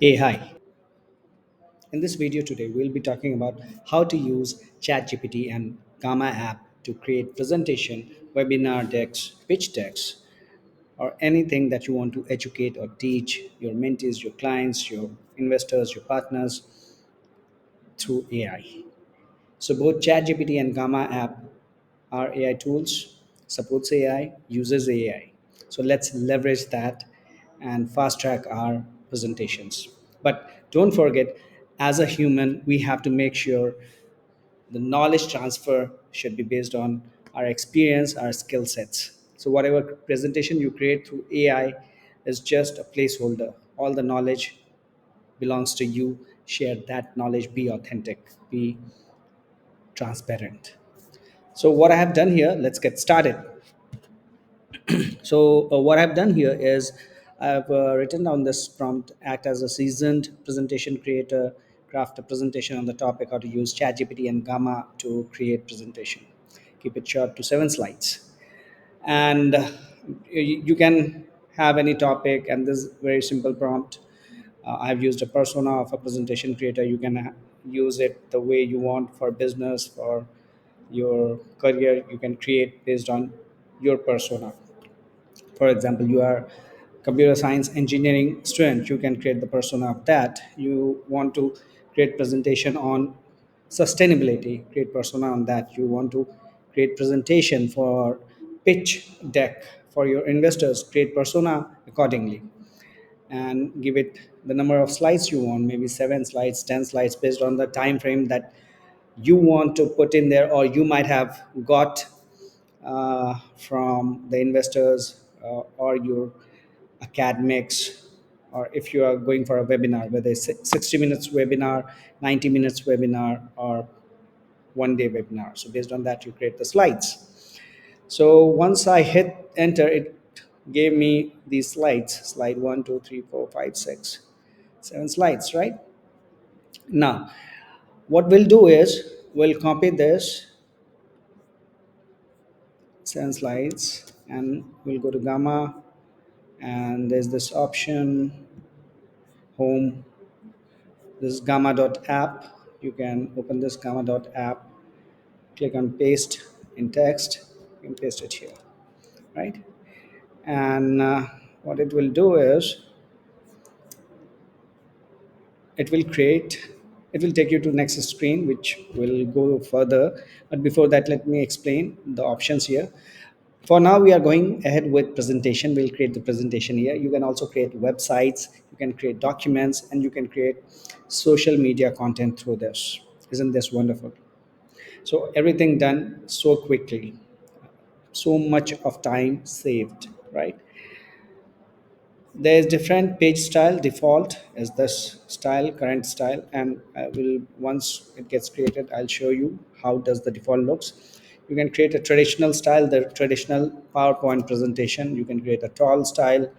Hey, hi. In this video today, we'll be talking about how to use ChatGPT and Gamma app to create presentation, webinar decks, pitch decks, or anything that you want to educate or teach your mentees, your clients, your investors, your partners through AI. So both ChatGPT and Gamma app are AI tools, supports AI, uses AI. So let's leverage that and fast track our presentations. But don't forget, as a human, we have to make sure the knowledge transfer should be based on our experience, our skill sets. So whatever presentation you create through AI is just a placeholder. All the knowledge belongs to you. Share that knowledge, be authentic, be transparent. So what I have done here, let's get started. So what I've done here is I've written down this prompt: act as a seasoned presentation creator, craft a presentation on the topic how to use ChatGPT and Gamma to create presentation. Keep it short to 7 slides, and you can have any topic. And this very simple prompt. I've used a persona of a presentation creator. You can use it the way you want for business, for your career. You can create based on your persona. For example, you are computer science engineering student, you can create the persona of that. You want to create presentation on sustainability, create persona on that. You want to create presentation for pitch deck for your investors, create persona accordingly, and give it the number of slides you want, maybe 7 slides, 10 slides, based on the time frame that you want to put in there, or you might have got from the investors, or your academics, or if you are going for a webinar, whether it's 60 minutes webinar, 90 minutes webinar, or 1 day webinar. So based on that, you create the slides. So once I hit enter, it gave me these slides: slide 1, 2, 3, 4, 5, 6, 7 slides, right? Now, what we'll do is we'll copy this 7 slides, and we'll go to Gamma, and there's this option, home. This is gamma.app. You can open this gamma.app, click on paste in text, you can paste it here, right? And what it will do is it will create, it will take you to next screen, which will go further. But before that, let me explain the options here. For now, we are going ahead with presentation. We'll create the presentation here. You can also create websites, you can create documents, and you can create social media content through this. Isn't this wonderful? So everything done so quickly, so much of time saved, right? There's different page style. Default is this style, current style, and I will, once it gets created, I'll show you how does the default looks. You can create a traditional style, the traditional PowerPoint presentation. You can create a tall style.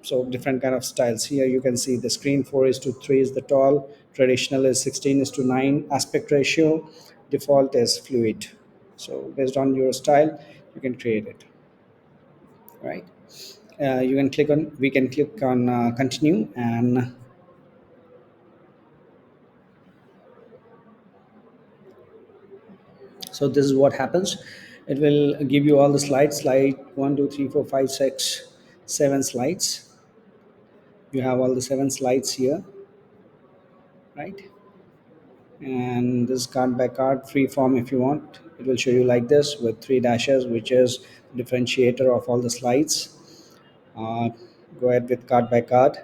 So different kind of styles. Here you can see the screen 4:3 is the tall, traditional is 16:9 aspect ratio, default is fluid. So based on your style, you can create it, right? You can click on, we can click on continue, and so this is what happens. It will give you all the slides, slide 1, 2, 3, 4, 5, 6, 7 slides. You have all the 7 slides here, right? And this card by card free form, if you want, it will show you like this with 3 dashes, which is differentiator of all the slides. uh, Go ahead with card by card,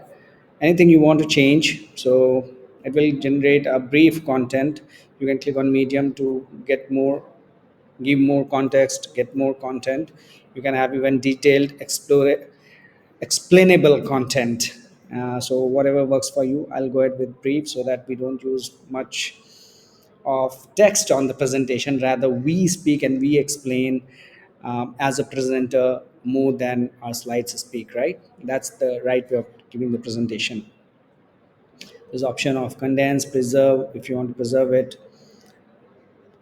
anything you want to change. So it will generate a brief content. You can click on medium to get more, give more context, get more content. You can have even detailed, explore, explainable content. So whatever works for you. I'll go ahead with brief so that we don't use much of text on the presentation. Rather, we speak and we explain as a presenter more than our slides speak, right? That's the right way of giving the presentation. There's option of condense, preserve, if you want to preserve it.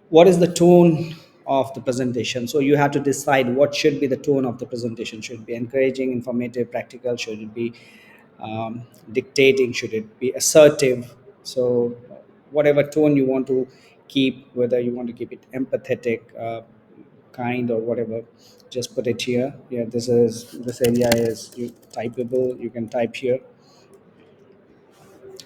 What is the tone of the presentation? So you have to decide what should be the tone of the presentation. Should it be encouraging, informative, practical? Should it be dictating, should it be assertive. So whatever tone you want to keep, whether you want to keep it empathetic, kind, or whatever, just put it here. Yeah, this area is typeable. You can type here,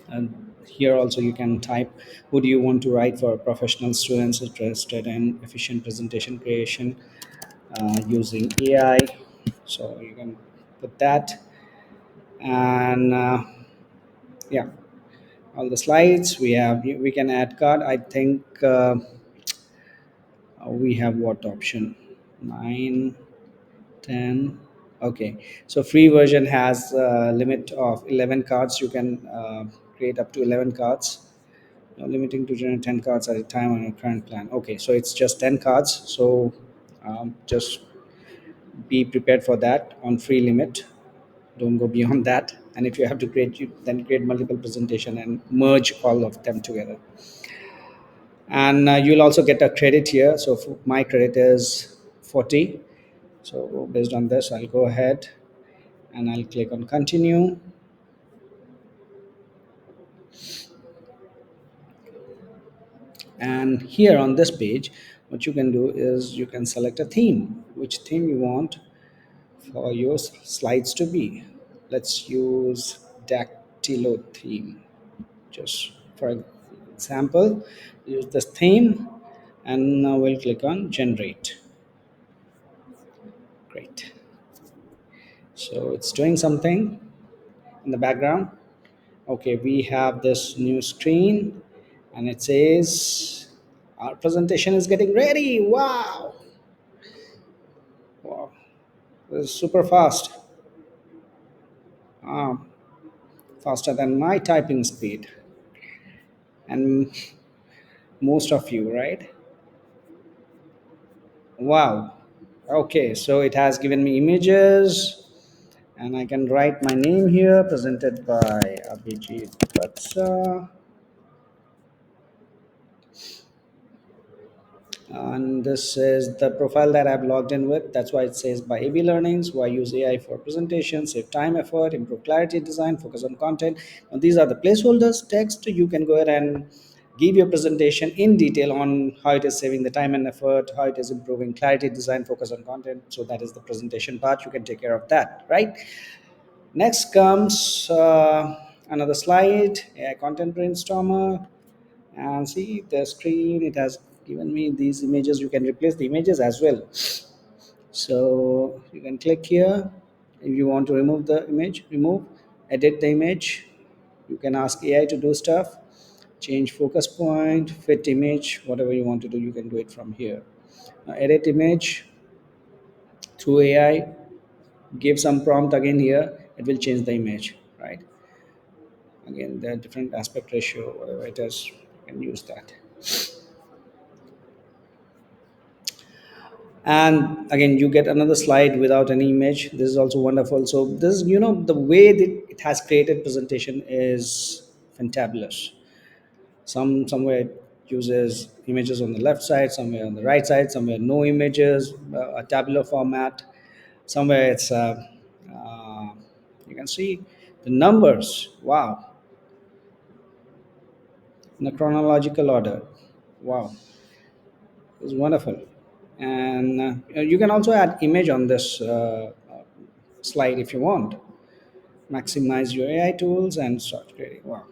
and here also you can type who do you want to write for professional students interested in efficient presentation creation using AI. So you can put that, and yeah, all the slides we have. We can add card. I think we have what option? 9, 10. Okay, so free version has a limit of 11 cards. You can create up to 11 cards. No, limiting to generate 10 cards at a time on your current plan. Okay, so it's just 10 cards. So just be prepared for that on free limit. Don't go beyond that. And if you have to create, you then create multiple presentation and merge all of them together. And you'll also get a credit here. So my credit is 40. So based on this, I'll go ahead and I'll click on continue. And here on this page, what you can do is you can select a theme, which theme you want for your slides to be. Let's use dactylo theme. Just for example, use this theme, and now we'll click on generate. Great. So it's doing something in the background. Okay, we have this new screen, and it says our presentation is getting ready. Wow. Wow. This is super fast. Ah, faster than my typing speed. And most of you, right? Wow. Okay, so it has given me images, and I can write my name here, presented by Abhijit Vatsa. And this is the profile that I've logged in with. That's why it says by AB Learnings, why use AI for presentation, save time, effort, improve clarity, design, focus on content. Now, these are the placeholders, text. You can go ahead and give your presentation in detail on how it is saving the time and effort, how it is improving clarity, design, focus on content. So that is the presentation part. You can take care of that, right? Next comes another slide, AI content brainstormer. And see the screen, it has given me these images. You can replace the images as well. So you can click here. If you want to remove the image, remove, edit the image. You can ask AI to do stuff, change focus point, fit image, whatever you want to do, you can do it from here. Now, edit image through AI, give some prompt again here, it will change the image, right? Again, the different aspect ratio, whatever it is, you can use that. And again, you get another slide without any image. This is also wonderful. So this is, the way that it has created presentation is fantabulous. Somewhere it uses images on the left side, somewhere on the right side, somewhere no images, a tabular format, somewhere it's uh, you can see the numbers. Wow. In a chronological order. Wow, it's wonderful. And you can also add image on this slide if you want. Maximize your AI tools and start creating. Wow.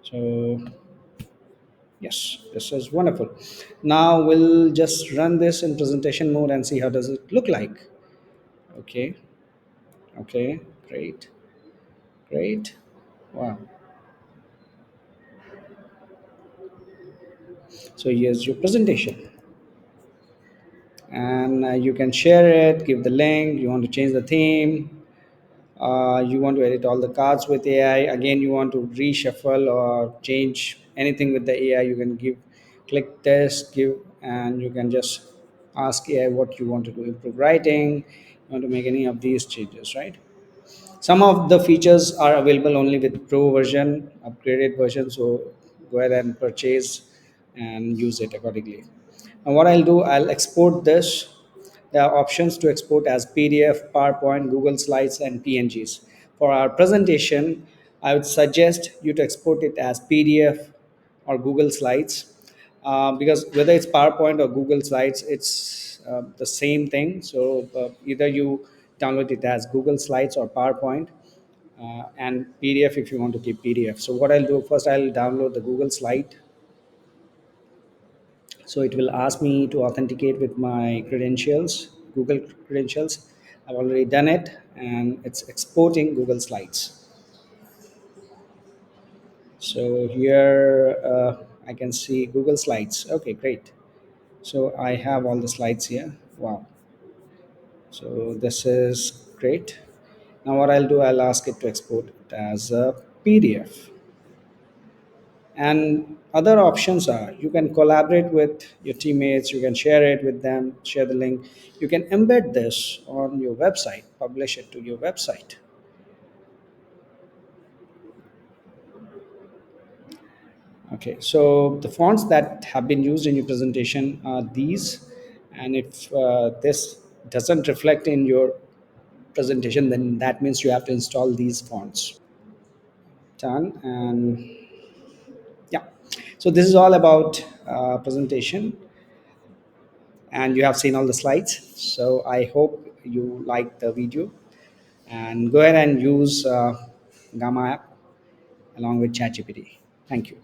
So yes, this is wonderful. Now we'll just run this in presentation mode and see how does it look like. Okay. Okay. Great. Great. Wow. So here's your presentation, and you can share it. Give the link. You want to change the theme. You want to edit all the cards with AI. Again, you want to reshuffle or change anything with the AI. You can click this, give, and you can just ask AI what you want to do. Improve writing. You want to make any of these changes, right? Some of the features are available only with Pro version, upgraded version. So go ahead and purchase and use it accordingly. And what I'll do, I'll export this. There are options to export as PDF, PowerPoint, Google Slides, and PNGs. For our presentation, I would suggest you to export it as PDF or Google Slides, because whether it's PowerPoint or Google Slides, it's the same thing. So either you download it as Google Slides or PowerPoint, and PDF if you want to keep PDF. So what I'll do first, I'll download the Google Slide. So it will ask me to authenticate with my credentials, Google credentials. I've already done it, and it's exporting Google Slides. So here I can see Google Slides. Okay, great. So I have all the slides here. Wow. So this is great. Now what I'll do, I'll ask it to export it as a PDF. And other options are, you can collaborate with your teammates, you can share it with them, share the link. You can embed this on your website, publish it to your website. Okay, so the fonts that have been used in your presentation are these, and if this doesn't reflect in your presentation, then that means you have to install these fonts. Done. And yeah, so this is all about presentation, and you have seen all the slides. So I hope you like the video, and go ahead and use Gamma app along with ChatGPT. Thank you.